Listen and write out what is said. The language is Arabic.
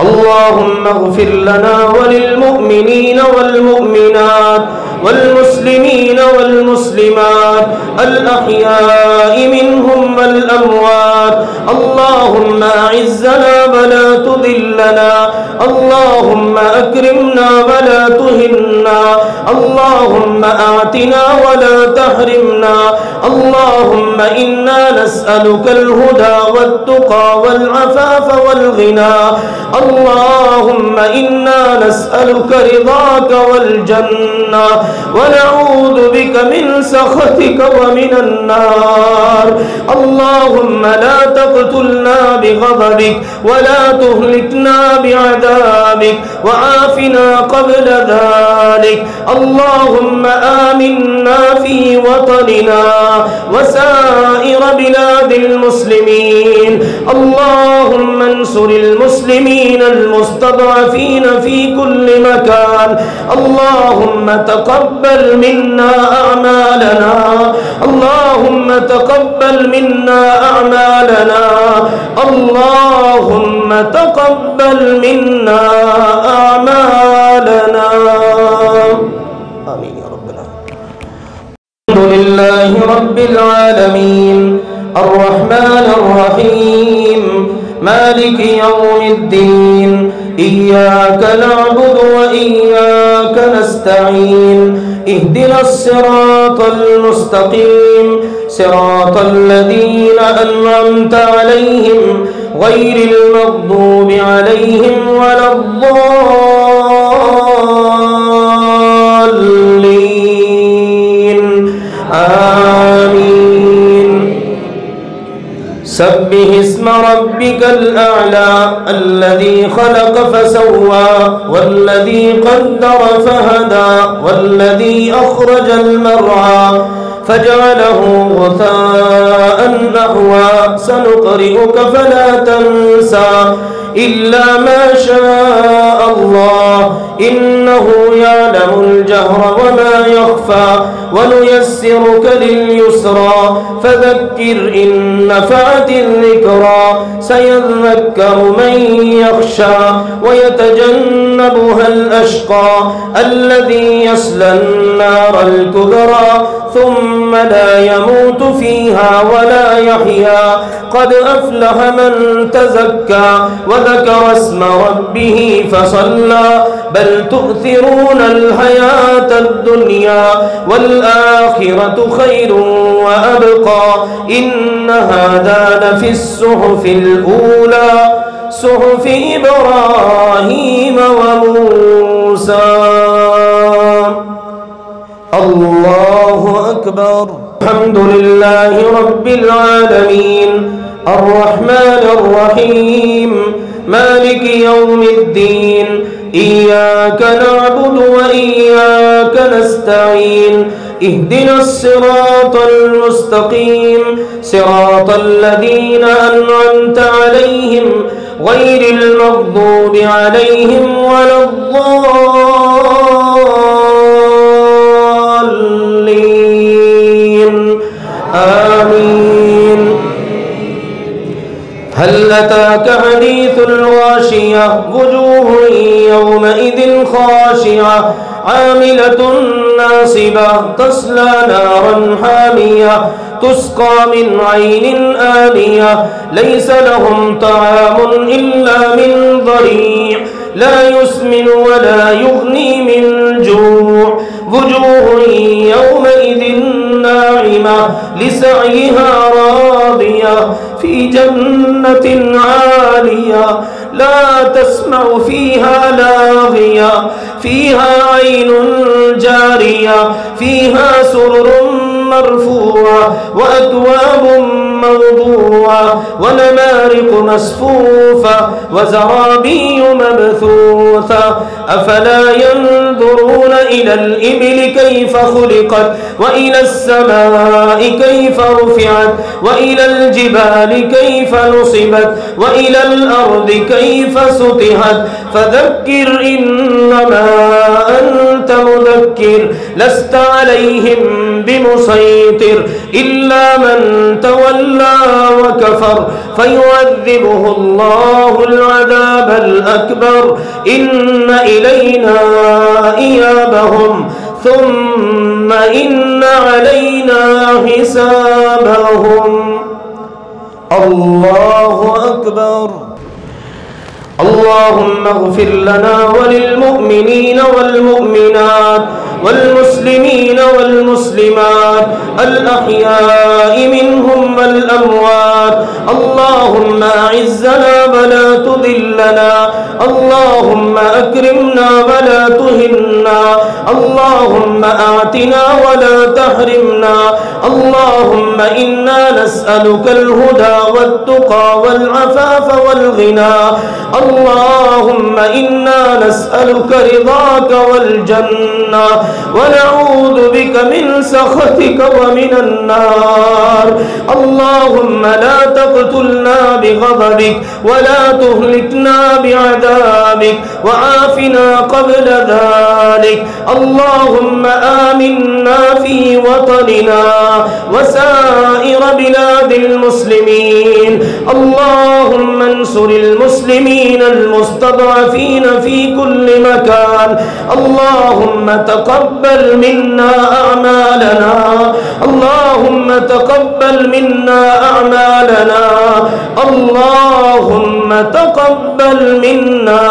اللهم اغفر لنا وللمؤمنين والمؤمنات والمسلمين والمسلمات الأحياء منهم والأموات. اللهم أعزنا ولا تذلنا، اللهم أكرمنا ولا تهنا، اللهم أعطنا ولا تحرمنا. اللهم إنا نسألك الهدى والتقى والعفاف والغنى. اللهم إنا نسألك رضاك والجنة ونعوذ بك من سخطك ومن النار. اللهم لا تقتلنا بغضبك ولا تهلكنا بعذابك وعافنا قبل ذلك. اللهم آمنا في وطننا وسائر بلاد المسلمين. اللهم انصر المسلمين المستضعفين في كل مكان. اللهم تقبل منا أعمالنا، اللهم تقبل منا أعمالنا، اللهم تقبل منا أعمالنا. آمين يا رب العالمين. الحمد لله رب العالمين الرحمن الرحيم مالك يوم الدين. إياك نعبد وإياك نستعين. اهدنا الصراط المستقيم صراط الذين أنعمت عليهم غير المغضوب عليهم ولا الضالين. آمين. سبح اسم ربك الأعلى الذي خلق فسوى والذي قدر فهدى والذي أخرج المرعى فجعله غثاء نحوا. سنقرئك فلا تنسى إلا ما شاء الله إنه يعلم الجهر وما يخفى. ونيسرك لليسرى فذكر إن نفعت الذكرى. سيذكر من يخشى ويتجنبها الأشقى الذي يصلى النار الكبرى ثم لا يموت فيها ولا يحيا. قد أفلح من تزكى وذكر اسم ربه فصلى. بل تؤثرون الحياة الدنيا والآخرة خير وأبقى. إن هذا لفي الصحف الأولى صحف إبراهيم وموسى. الله أكبر. الحمد لله رب العالمين الرحمن الرحيم مالك يوم الدين. إياك نعبد وإياك نستعين. اهدنا الصراط المستقيم صراط الذين أنعمت عليهم غير المغضوب عليهم ولا الضالين. آمين. هل أتاك حديث الغاشية وجوه يومئذ خاشعة عاملة ناصبة تصلى نارا حامية تسقى من عين آنية ليس لهم طعام إلا من ضريع لا يسمن ولا يغني من جوع. وجوه يومئذ ناعمة لسعيها راضية في جنة عالية لا تسمع فيها لاغية فيها عين جارية فيها سرر مرفوعة وأكواب موضوعة ونمارق مصفوفة وزرابي مبثوثة. أفلا ينظرون إلى الإبل كيف خلقت وإلى السماء كيف رفعت وإلى الجبال كيف نصبت وإلى الأرض كيف سطحت. فذكر إنما أنت مذكر لست عليهم بمسيطر مسيطر إلا من تولى وكفر فيعذبه الله العذاب الأكبر إن إلينا إيابهم ثم إن علينا حسابهم. الله أكبر. اللهم اغفر لنا وللمؤمنين والمؤمنات والمسلمين والمسلمات الأحياء منهم والأموات. اللهم أعزنا ولا تذلنا، اللهم أكرمنا ولا تهنا، اللهم أعطنا ولا تحرمنا. اللهم إنا نسألك الهدى والتقى والعفاف والغنى. اللهم إنا نسألك رضاك والجنة ونعوذ بك من سخطك ومن النار. اللهم لا تقتلنا بغضبك ولا تهلكنا بعذابك وعافنا قبل ذلك. اللهم آمنا في وطننا وسائر بلاد المسلمين. اللهم انصر المسلمين المستضعفين في كل مكان. اللهم تقبل منا أعمالنا، اللهم تقبل منا أعمالنا، اللهم تقبل منا